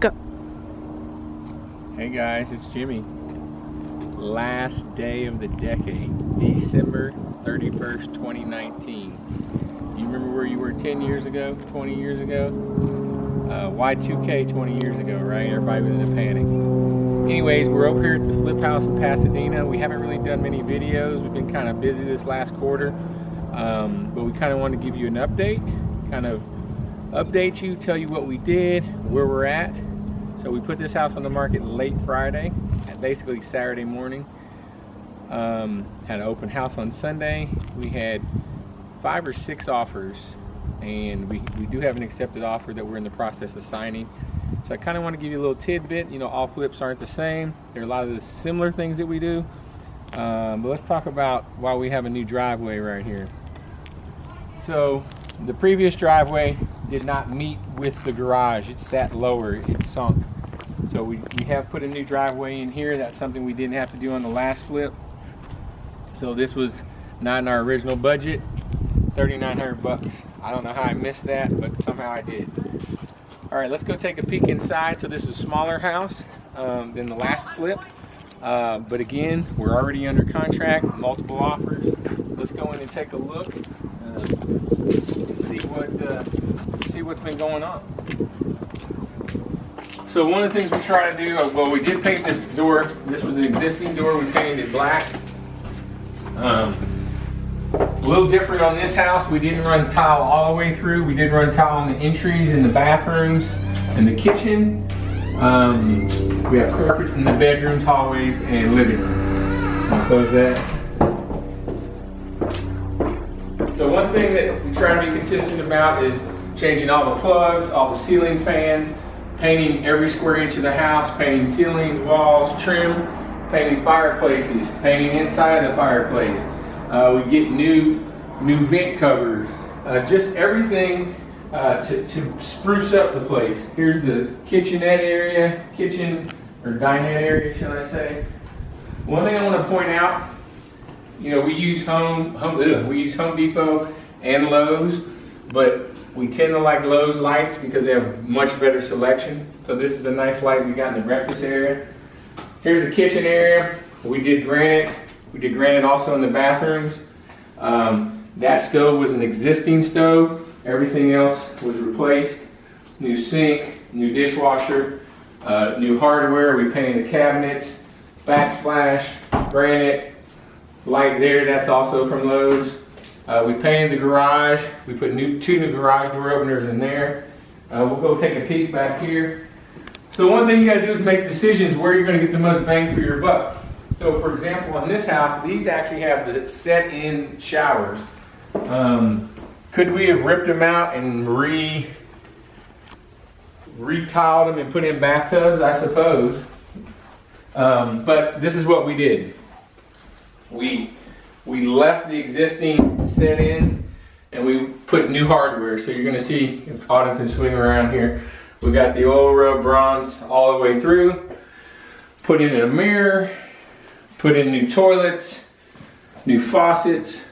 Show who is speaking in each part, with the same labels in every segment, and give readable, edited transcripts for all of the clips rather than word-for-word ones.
Speaker 1: Go.
Speaker 2: Hey guys, it's Jimmy. Last day of the decade, December 31st, 2019. You remember where you were 10 years ago, 20 years ago? Y2K 20 years ago, right? Everybody was in a panic. Anyways, we're over here at the flip house in Pasadena. We haven't really done many videos. We've been kind of busy this last quarter. But we kind of want to give you an update, tell you what we did, where we're at. So we put this house on the market late Friday, basically Saturday morning. Had an open house on Sunday. We had 5 or 6 offers, and we do have an accepted offer that we're in the process of signing. So I kind of want to give you a little tidbit. You know, all flips aren't the same. There are a lot of the similar things that we do. But let's talk about why we have a new driveway right here. So the previous driveway did not meet with the garage. It sat lower, it sunk. So we have put a new driveway in here. That's something we didn't have to do on the last flip. So this was not in our original budget, $3,900. I don't know how I missed that, but somehow I did. All right, let's go take a peek inside. So this is a smaller house than the last flip. But again, we're already under contract, multiple offers. Let's go in and take a look. See what's been going on. So one of the things we try to do, well, we did paint this door. This was an existing door. We painted it black. A little different on this house. We didn't run tile all the way through. We did run tile on the entries in the bathrooms and the kitchen. We have carpet in the bedrooms, hallways, and living room. I'll close that. So one thing that we try to be consistent about is changing all the plugs, all the ceiling fans, painting every square inch of the house, painting ceilings, walls, trim, painting fireplaces, painting inside the fireplace. We get new vent covers, just everything to spruce up the place. Here's the kitchenette area, kitchen or dinette area, shall I say. One thing I want to point out, you know, we use Home Depot and Lowe's, but we tend to like Lowe's lights because they have much better selection. So this is a nice light we got in the breakfast area. Here's the kitchen area. We did granite. We did granite also in the bathrooms. That stove was an existing stove. Everything else was replaced. New sink, new dishwasher, new hardware. We painted the cabinets, backsplash, granite. Light there, that's also from Lowe's. We painted the garage. We put 2 new garage door openers in there. We'll go take a peek back here. So one thing you gotta do is make decisions where you're gonna get the most bang for your buck. So for example, on this house, these actually have the set-in showers. Could we have ripped them out and retiled them and put in bathtubs? I suppose. But this is what we did. We left the existing set in and we put new hardware. So you're gonna see, if Autumn can swing around here, we got the oil rub bronze all the way through, put in a mirror, put in new toilets, new faucets,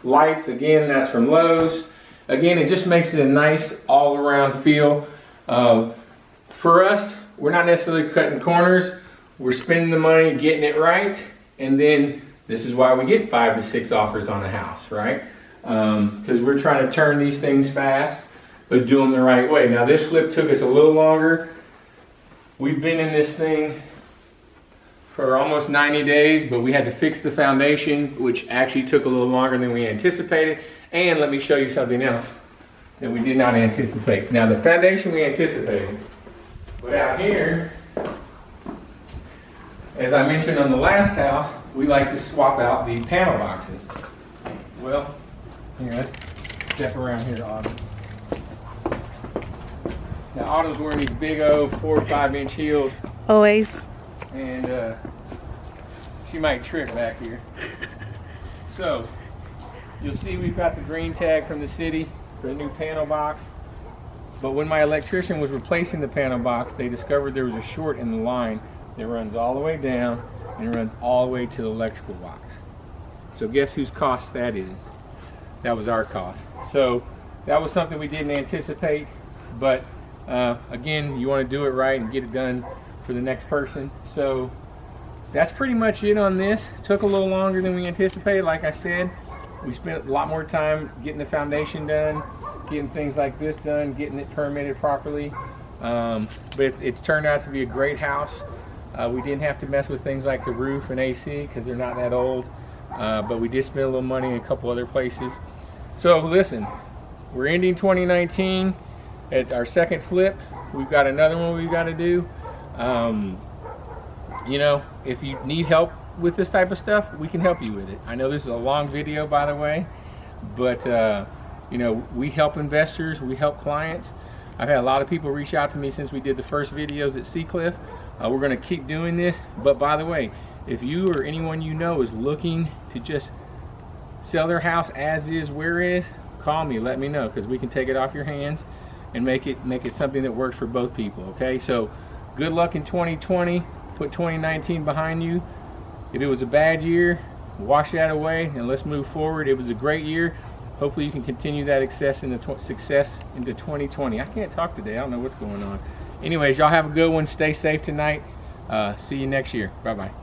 Speaker 2: lights, again, that's from Lowe's. Again, it just makes it a nice all-around feel. For us, we're not necessarily cutting corners. We're spending the money, getting it right, and then this is why we get 5 to 6 offers on a house, right? Because we're trying to turn these things fast, but do them the right way. Now this flip took us a little longer. We've been in this thing for almost 90 days, but we had to fix the foundation, which actually took a little longer than we anticipated. And let me show you something else that we did not anticipate. Now the foundation we anticipated, but out here, as I mentioned on the last house, we like to swap out the panel boxes. Well, here, let's step around here to Autumn. Now Autumn's wearing these big old 4 or 5 inch heels.
Speaker 1: Always.
Speaker 2: And she might trip back here. So, you'll see we've got the green tag from the city for the new panel box. But when my electrician was replacing the panel box, they discovered there was a short in the line that runs all the way down and it runs all the way to the electrical box. So guess whose cost that is? That was our cost. So that was something we didn't anticipate, but again, you want to do it right and get it done for the next person. So that's pretty much it on this. Took a little longer than we anticipated. Like I said, we spent a lot more time getting the foundation done, getting things like this done, getting it permitted properly. But it's turned out to be a great house. We didn't have to mess with things like the roof and AC because they're not that old. But we did spend a little money in a couple other places. So listen, we're ending 2019 at our second flip. We've got another one we've got to do. You know, if you need help with this type of stuff, we can help you with it. I know this is a long video, by the way, but you know, we help investors, we help clients. I've had a lot of people reach out to me since we did the first videos at Seacliff. We're going to keep doing this. But by the way, if you or anyone you know is looking to just sell their house as is, where is, call me, let me know, because we can take it off your hands and make it something that works for both people. Okay, so good luck in 2020. Put 2019 behind you. If it was a bad year, wash that away and let's move forward. It was a great year. Hopefully you can continue that success into 2020. I can't talk today. I don't know what's going on. Anyways, y'all have a good one. Stay safe tonight. See you next year. Bye-bye.